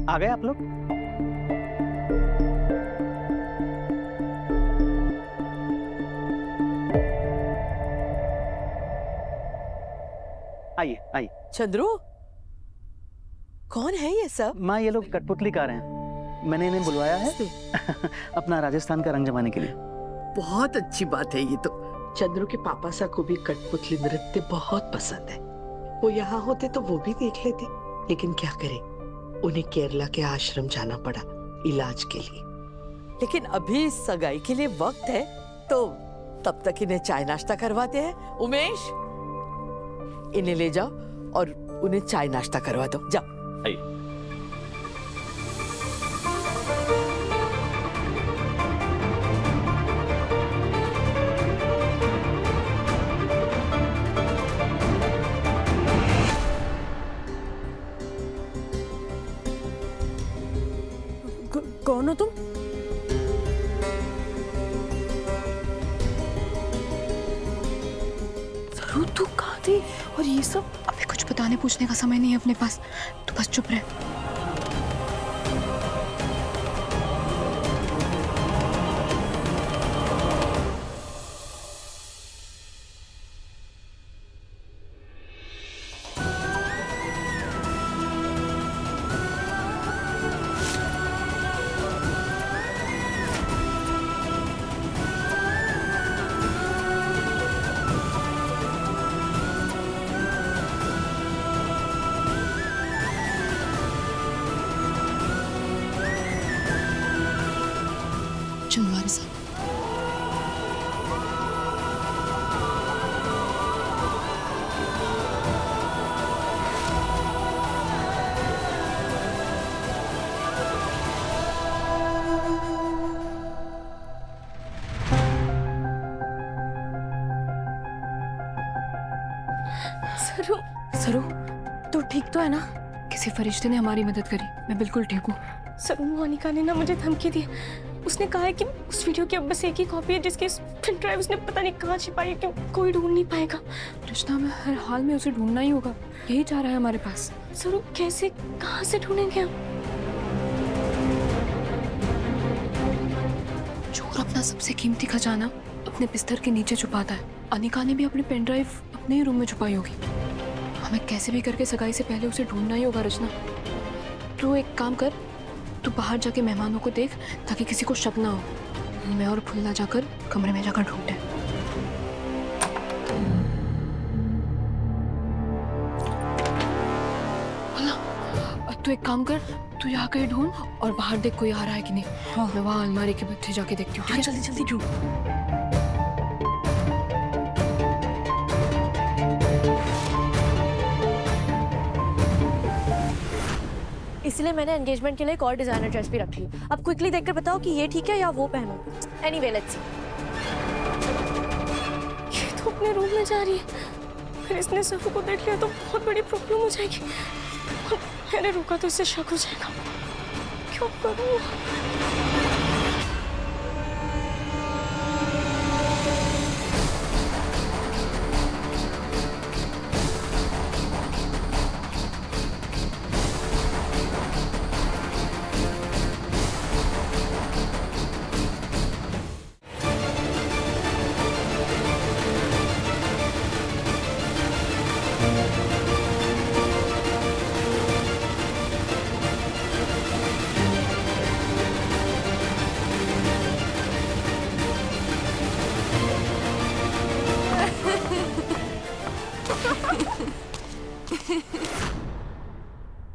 आ गए आप लोग? आइए आइए। चंद्रू, कौन है ये सब? माँ, ये लोग कठपुतली गा रहे हैं। मैंने इन्हें बुलवाया है अपना राजस्थान का रंग जमाने के लिए। बहुत अच्छी बात है ये तो। चंद्रू के पापा सा को भी कठपुतली नृत्य बहुत पसंद है। वो यहाँ होते तो वो भी देख लेते, लेकिन क्या करें, उन्हें केरला के आश्रम जाना पड़ा इलाज के लिए। लेकिन अभी सगाई के लिए वक्त है, तो तब तक इन्हें चाय नाश्ता करवाते हैं। उमेश, इन्हें ले जाओ और उन्हें चाय नाश्ता करवा दो, जाओ। कौन हो तुम? सरू, तू कहाँ थी? और ये सब? अभी कुछ बताने पूछने का समय नहीं है अपने पास, तू बस चुप रह। चल हमारे साथ। सरू, सरू, तू ठीक तो है ना? किसी फरिश्ते ने हमारी मदद करी, मैं बिल्कुल ठीक हूँ। सरू, मोनिका ने ना मुझे धमकी दी। उसने कहा है कि उस वीडियो की अब बस एक ही कॉपी है, जिसकी प्रिंट ड्राइव उसने पता नहीं कहाँ छिपाई है, कि कोई ढूंढ नहीं पाएगा। रचना, में हर हाल में उसे ढूंढना ही होगा, यही चाह रहा है हमारे पास। सरू, कैसे, कहाँ से ढूंढेंगे हम? चोर अपना सबसे कीमती खजाना अपने बिस्तर के नीचे छुपाता है। अनिका ने भी अपनी पेन ड्राइव अपने ही रूम में छुपाई होगी। हमें कैसे भी करके सगाई से पहले उसे ढूंढना ही होगा। रचना, तू एक काम कर, तू बाहर जाके मेहमानों को देख, ताकि किसी को शक ना हो। मैं और फुल्ला जाकर कमरे में जाकर ढूंढते हैं। फुल्ला, तू एक काम कर, तू यहाँ कहीं ढूंढ और बाहर देख कोई आ रहा है कि नहीं। हाँ। मैं वहाँ अलमारी के पीछे जाके देखती हूँ। हाँ, जल्दी जल्दी ढूंढ। इसलिए मैंने एंगेजमेंट के लिए एक और डिजाइनर ड्रेस भी रखी। अब क्विकली देखकर बताओ कि ये ठीक है या वो पहनो। Anyway, let's see. ये तो अपने रूम में जा रही है, फिर इसने सरू को देख लिया तो बहुत बड़ी प्रॉब्लम हो जाएगी। मैंने रोका तो इससे शक हो जाएगा। क्यों करूँ?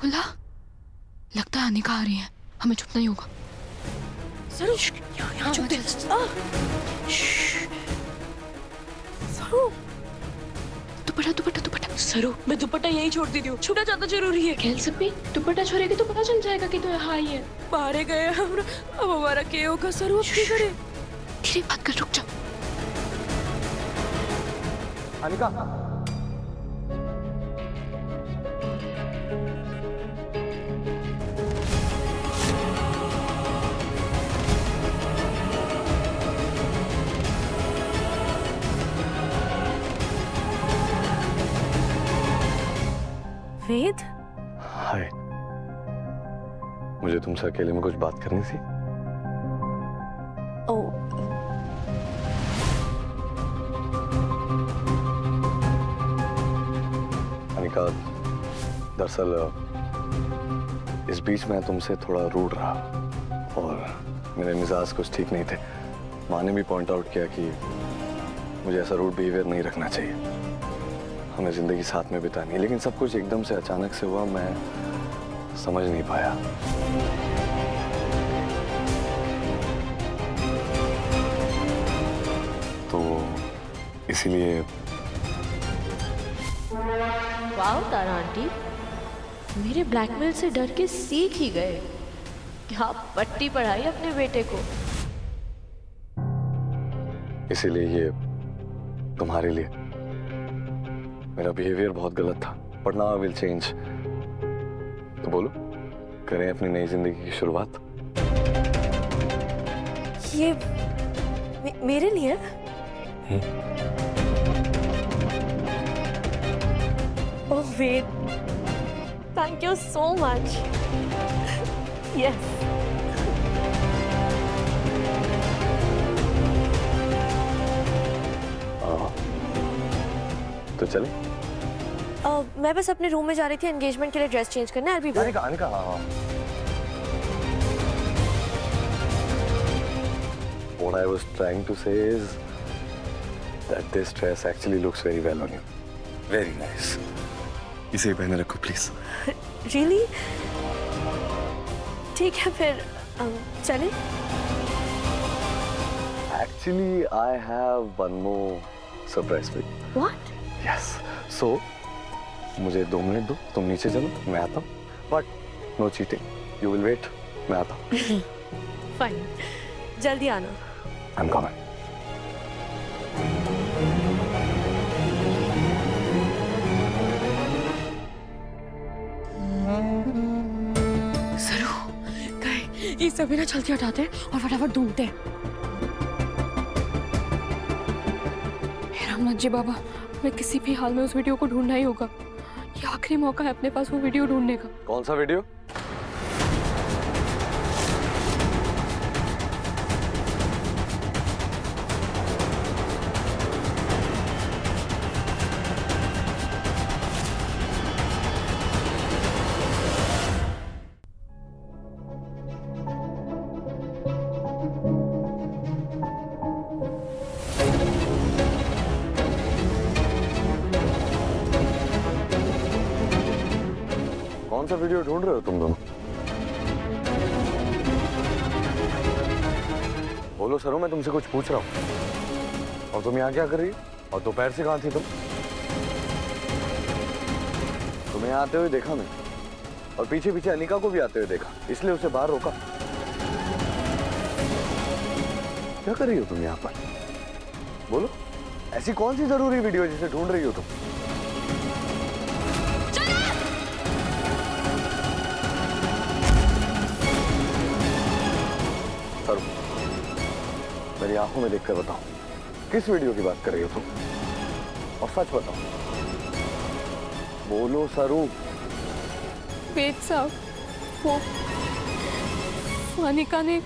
फुल्ला, लगता है अनिका आ रही है, हमें छुपना ही होगा। सरू, यहाँ छुपते हैं। सरू, दुपट्टा दुपट्टा दुपट्टा। सरू, मैं दुपट्टा यहीं छोड़ देती हूँ, छूना ज्यादा जरूरी है। खेल सकती, दुपट्टा छोड़ेगी तो पता चल जाएगा कि तू यहाँ आई है। बाहर गए हम, अब हमारा क्या होगा? सरू, अब क्या करें? धीरे बात कर, रुक जा। अनिका, वेद, हाय। मुझे तुमसे अकेले में कुछ बात करनी थी। ओ अनिका, दरअसल इस बीच मैं तुमसे थोड़ा रूड रहा और मेरे मिजाज कुछ ठीक नहीं थे। माँ ने भी पॉइंट आउट किया कि मुझे ऐसा रूड बिहेवियर नहीं रखना चाहिए, हमें जिंदगी साथ में बितानी है। लेकिन सब कुछ एकदम से अचानक से हुआ, मैं समझ नहीं पाया। तो इसीलिए वाह तारा आंटी, मेरे ब्लैकमेल से डर के सीख ही गए। क्या पट्टी पढ़ाई अपने बेटे को। इसीलिए ये तुम्हारे लिए मेरा बिहेवियर बहुत गलत था, but now I will change. तो बोलो, करें अपनी नई जिंदगी की शुरुआत। ये मेरे लिए? Oh Ved, thank you so much. Yes, तो चले। मैं बस अपने रूम में जा रही थी एंगेजमेंट के लिए ड्रेस चेंज करने। I'll be back. अनिका, हाँ। What I was trying to say is that this dress actually looks very well on you. Very nice. इसे पहने रखो प्लीज। Really? ठीक है फिर चलें? Actually, I have one more surprise for you. What? Yes. So, मुझे 2 minute दो, तुम नीचे चलो, मैं आता हूँ। But no cheating. You will wait. मैं आता हूँ। Fine. जल्दी आना। I'm coming. सरू, गए। ये सभी ना जल्दी हटाते हैं और फटाफट ढूंढते हैं। हे रामनाथ जी बाबा, मैं किसी भी हाल में उस वीडियो को ढूंढना ही होगा। ये आखिरी मौका है अपने पास वो वीडियो ढूंढने का। कौन सा वीडियो? कौन सा वीडियो ढूंढ रहे हो तुम दोनों? बोलो सरू, मैं तुमसे कुछ पूछ रहा हूँ। और तुम यहाँ क्या कर रही हो? और दोपहर से कहाँ थी तुम? तुम्हें आते हुए देखा मैं, और पीछे पीछे अनिका को भी आते हुए देखा, इसलिए उसे बाहर रोका। क्या कर रही हो तुम यहाँ पर? बोलो, ऐसी कौन सी जरूरी वीडियो जिसे ढूंढ रही हो तुम? सरू, मेरी आंखों में देखकर बताओ, किस वीडियो की बात कर रही हो तुम? और सच बताओ। बोलो सरू। वेद साहब, वो अनिका ने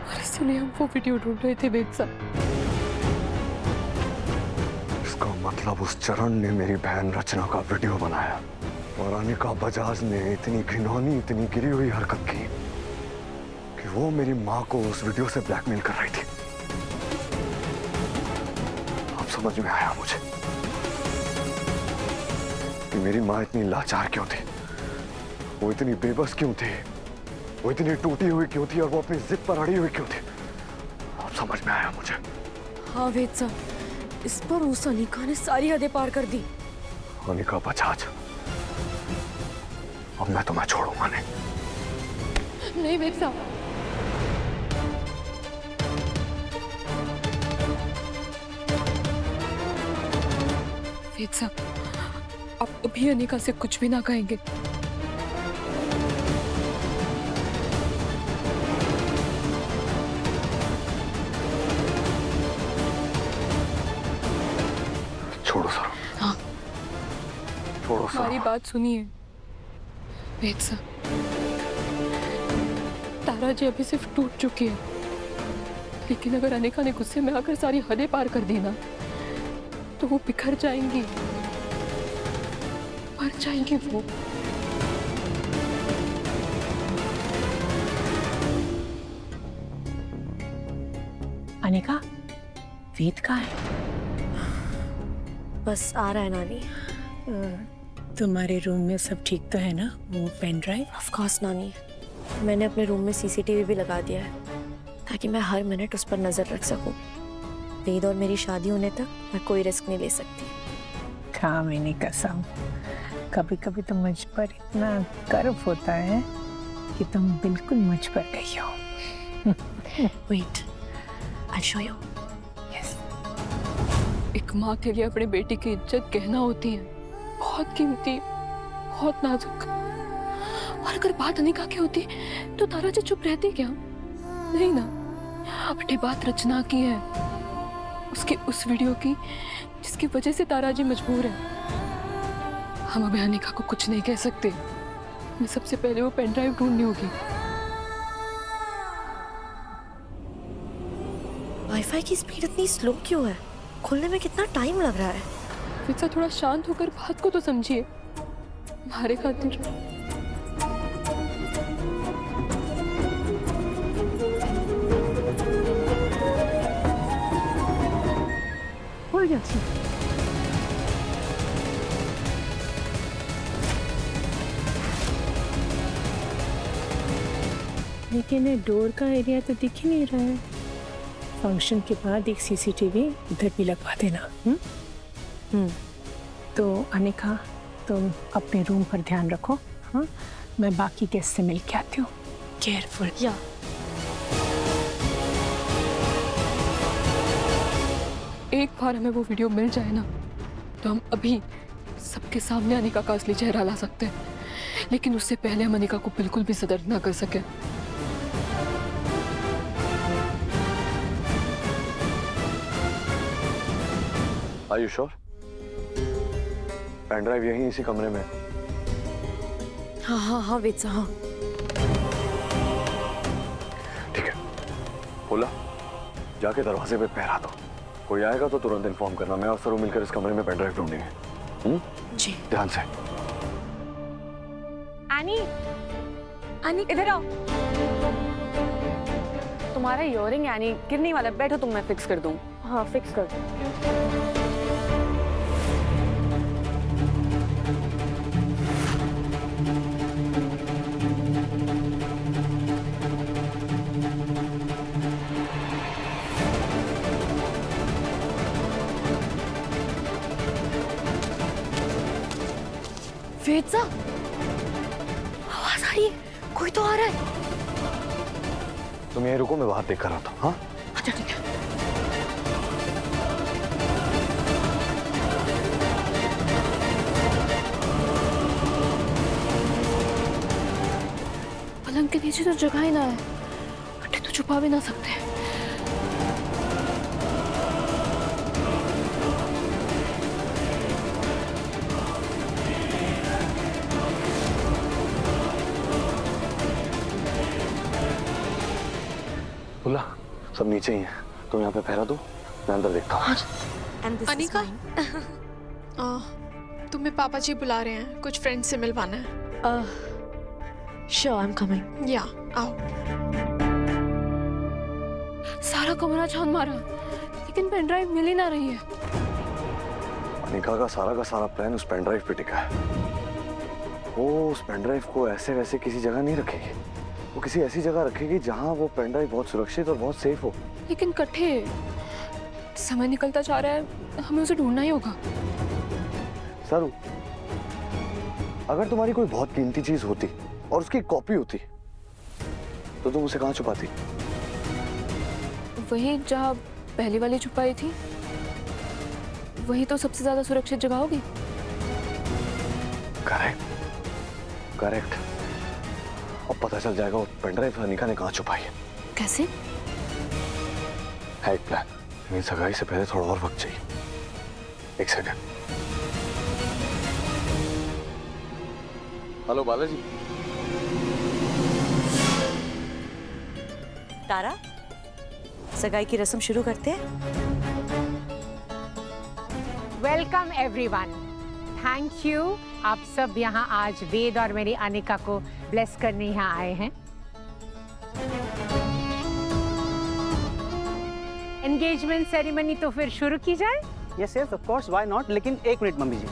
और इसलिए हम वो वीडियो ढूंढ रहे थे वेद साहब। इसका मतलब उस चरण ने मेरी बहन रचना का वीडियो बनाया और अनिका बजाज ने इतनी घिनौनी, इतनी गिरी हुई हरकत की कि वो मेरी माँ को उस वीडियो से ब्लैकमेल कर रही थी। अब समझ में आया मुझे कि मेरी माँ इतनी लाचार क्यों थी, वो इतनी बेबस क्यों थी, वो इतनी टूटी हुई क्यों थी, और वो अपनी जिद पर अड़ी हुई क्यों थी। अब समझ में आया मुझे। हाँ वेद साहब, इस पर उस अनिका ने सारी हदें पार कर दी। अनिका बजाज, अब मैं तुम्हें छोड़ूंगा नहीं। नहीं वेद साहब, वेद साहब, आप अभी अनिका से कुछ भी ना कहेंगे। थोड़ा सा। हमारी बात सुनिए वेद सर, तारा जी अभी सिर्फ टूट चुकी है, लेकिन अगर अनिका ने गुस्से में आकर सारी हदें पार कर दी ना तो वो बिखर जाएंगी, मर जाएंगी वो। अनिका, वेद कहाँ है? बस आ रहा है नानी। तुम्हारे रूम में सब ठीक तो है ना? वो पेन ड्राइव? ऑफ कोर्स नानी, मैंने अपने रूम में सीसीटीवी भी लगा दिया है ताकि मैं हर मिनट उस पर नजर रख सकूं। वेद और मेरी शादी होने तक मैं कोई रिस्क नहीं ले सकती। कामिनी कसम, कभी कभी तो मुझ पर इतना गर्व होता है कि तुम बिल्कुल मुझ पर गई हो। Wait, I show you. Yes. एक माँ के लिए अपने बेटी की इज्जत गहना होती है, बहुत कीमती, बहुत नाजुक। और अगर बात अनिका की होती तो तारा जी चुप रहती क्या? नहीं ना, अपनी बात रचना की है, उसकी उस वीडियो की जिसकी वजह से तारा जी मजबूर है। हम अभी अनिका को कुछ नहीं कह सकते, हमें सबसे पहले वो पेन ड्राइव ढूंढनी होगी। वाईफाई की स्पीड इतनी स्लो क्यों है? खुलने में कितना टाइम लग रहा है? फिर थोड़ा शांत होकर बात को तो समझिए हमारे खातिर। हो गया जी। लेकिन ये डोर का एरिया तो दिख ही नहीं रहा है। फंक्शन के बाद एक सीसीटीवी इधर भी लगवा देना। तो अनिका, तुम अपने रूम पर ध्यान रखो। हाँ, मैं बाकी गेस्ट से मिल के आती हूँ। केयरफुल। या एक बार हमें वो वीडियो मिल जाए ना तो हम अभी सबके सामने अनिका का असली चेहरा ला सकते हैं, लेकिन उससे पहले हम अनिका को बिल्कुल भी सदर्द ना कर सके। Are you sure? Pen drive यहीं इसी कमरे में। हाँ हाँ हाँ वेद सर, हाँ। ठीक है, बोला जाके दरवाजे पे पहरा दो, कोई आएगा तो तुरंत इन्फॉर्म करना। मैं और सरू मिलकर इस कमरे में पेन ड्राइव ढूंढेंगे। जी। ध्यान से। एनी, एनी इधर आओ। तुम्हारा इयररिंग एनी गिरने वाला, बैठो तुम, मैं फिक्स कर दूं। हाँ फिक्स कर दूं। वेद सर, आवाज आ रही है, कोई तो आ रहा है। तुम यहीं रुको, मैं बाहर देख कर रहा था। हाँ अच्छा ठीक है। पलंग के नीचे तो जगह ही ना है, बटे तो छुपा भी ना सकते। बोला सब नीचे ही है, तुम यहाँ पे पहरा दो, मैं अंदर देखता हूँ। अनिका, तुम्हें पापा जी बुला रहे हैं, कुछ फ्रेंड से मिलवाना है। Sure, I am coming. या आओ। सारा कमरा छान मारा, लेकिन पेन ड्राइव मिल ही ना रही है। अनिका का सारा प्लान उस पेन ड्राइव पे टिका है। वो उस पेन ड्राइव को ऐसे वैसे किसी जगह नहीं रखेगी, वो किसी ऐसी जगह रखेगी जहां वो पेन ड्राइव बहुत सुरक्षित और बहुत सेफ हो। लेकिन कट्ठे समय निकलता जा रहा है, हमें उसे ढूंढना ही होगा। सरू, अगर तुम्हारी कोई बहुत कीमती चीज होती और उसकी कॉपी होती तो तुम उसे कहाँ छुपाती? वही जहाँ पहली वाली छुपाई थी, वही तो सबसे ज्यादा सुरक्षित जगह होगी। Correct correct. अब पता चल जाएगा वो पेन ड्राइव अनिका ने कहाँ छुपाई है। कैसे? है एक प्लान। मेरी सगाई से पहले थोड़ा और वक्त चाहिए। एक सेकंड। हेलो बालाजी। तारा, सगाई की रस्म शुरू करते हैं। Welcome everyone. Thank you. आप सब यहाँ आज वेद और मेरी अनिका को ब्लेस करने यहाँ आए हैं। एंगेजमेंट सेरेमनी तो फिर शुरू की जाए? Yes yes of course, why not. लेकिन एक मिनट मम्मी जी।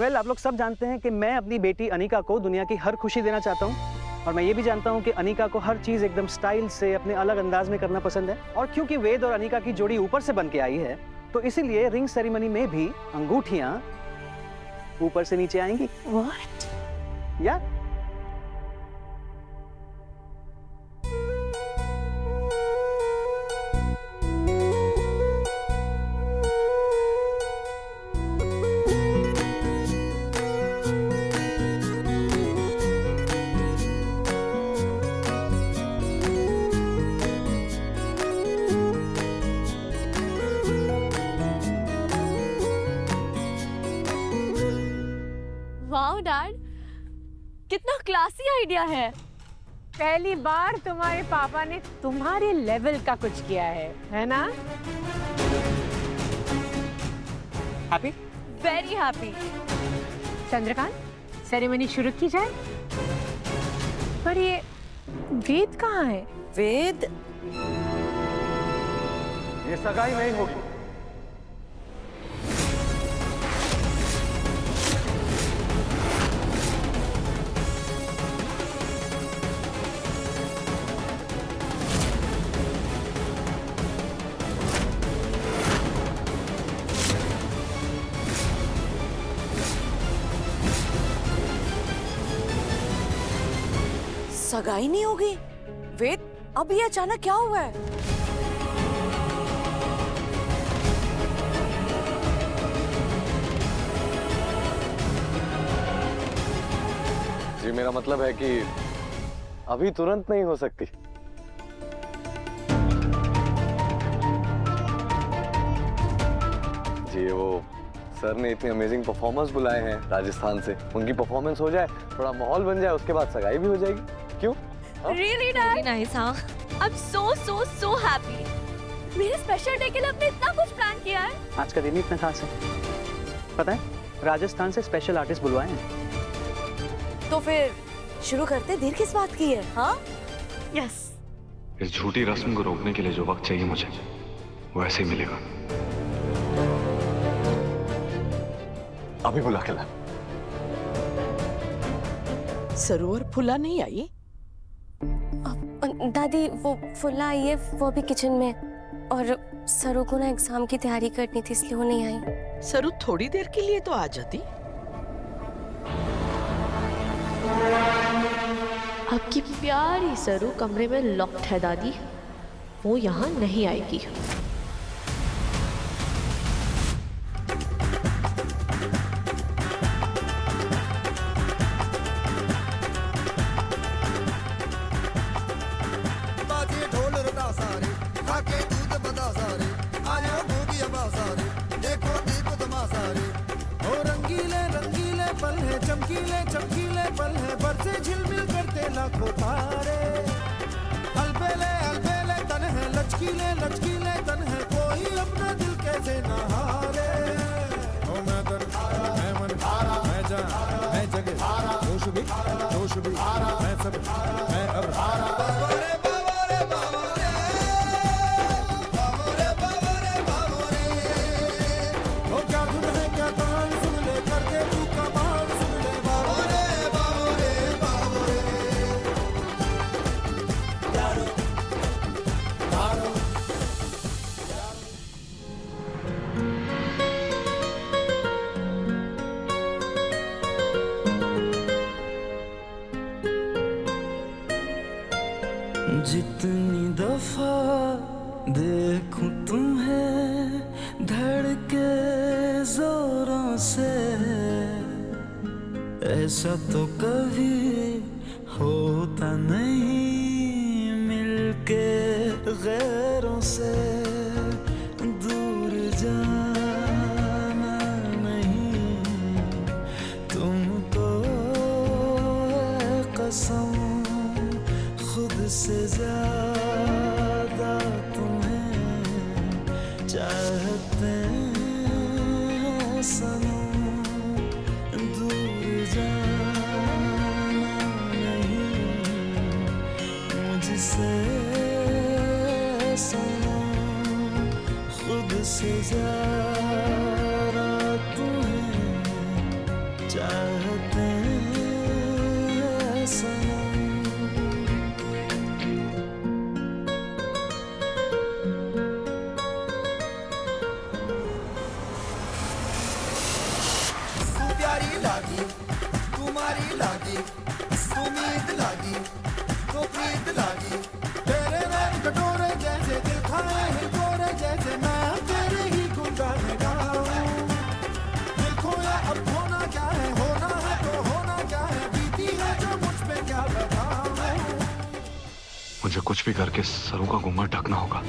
वेल, आप लोग सब जानते हैं कि मैं अपनी बेटी अनिका को दुनिया की हर खुशी देना चाहता हूँ, और मैं ये भी जानता हूँ कि अनिका को हर चीज़ एकदम स्टाइल से अपने अलग अंदाज में करना पसंद है। और क्योंकि वेद और अनिका की जोड़ी ऊपर से बन के आई है, तो इसीलिए रिंग सेरेमनी में भी अंगूठियाँ ऊपर से नीचे आएंगी। What? या वाओ डैड, कितना क्लासी आइडिया है। पहली बार तुम्हारे पापा ने तुम्हारे लेवल का कुछ किया है ना? Happy? Very happy. Chandrakant, ceremony शुरू की जाए? पर ये वेद कहाँ है? वेद, ये सगाई नहीं होगी। सगाई नहीं होगी? वेद, अब ये अचानक क्या हुआ है? जी, मेरा मतलब है कि अभी तुरंत नहीं हो सकती। जी, वो सर ने इतने अमेजिंग परफॉर्मर्स बुलाए हैं राजस्थान से, उनकी परफॉर्मेंस हो जाए, थोड़ा माहौल बन जाए, उसके बाद सगाई भी हो जाएगी। क्यों? Really dad? नाइस। हाँ, आई एम सो हैप्पी। मेरे स्पेशल डे के लिए आपने इतना कुछ प्लान किया है। आज का दिन ही इतना खास है। पता है, राजस्थान से स्पेशल आर्टिस्ट बुलवाए हैं। तो फिर शुरू करते। देर किस बात की है? हाँ, यस। इस झूठी रस्म को रोकने के लिए जो वक्त चाहिए मुझे, वो ऐसे ही मिलेगा। अभी बुला के ला। सरोवर फुला नहीं आई? दादी, वो फुल्ला आई है, वो भी किचन में, और सरू को ना एग्जाम की तैयारी करनी थी, इसलिए वो नहीं आई। सरू थोड़ी देर के लिए तो आ जाती। आपकी प्यारी सरू कमरे में लॉक्ड है दादी, वो यहाँ नहीं आएगी। चमकीले चमकीले पल है, बरसे झिलमिल करते लाखों तारे। अलबेले अलबेले तन है, लचकीले लचकीले तन है, कोई अपना दिल कैसे न हारे। ओ मैं तन, मैं मन, मैं जान, मैं जगह, जोश भी, मैं सब, मैं अब। बाबरे बाबरे बाबरे, बाबरे बाबरे बाबरे। ओ क्या धुन है, क्या ताल, सुन ले करके तू कमाल। जितनी दफा देखूं तुम्हें धड़के जोरों से, ऐसा तो कभी होता नहीं मिलके गैरों से। दूर जाना नहीं तुमको कसम खुद से ज्यादा तुम्हें चाहते हैं सनम, दूर जाना नहीं मुझसे सनम, खुद से ज्यादा तुम्हें चाहते हैं सनम। तू प्यारी लागी, तुम्हारी लागी, उम्मीद लागी, तो प्रीत लागी, तेरे नैन कटोरे जैसे दिल खाए हिलोरे जैसे मैं तेरे ही गुनगान गाऊं। दिल खोया अब होना क्या है, होना है तो होना क्या है, बीती है जो मुझ पे क्या बताऊं। मुझे कुछ भी करके सरू का गुम्मट ढकना होगा।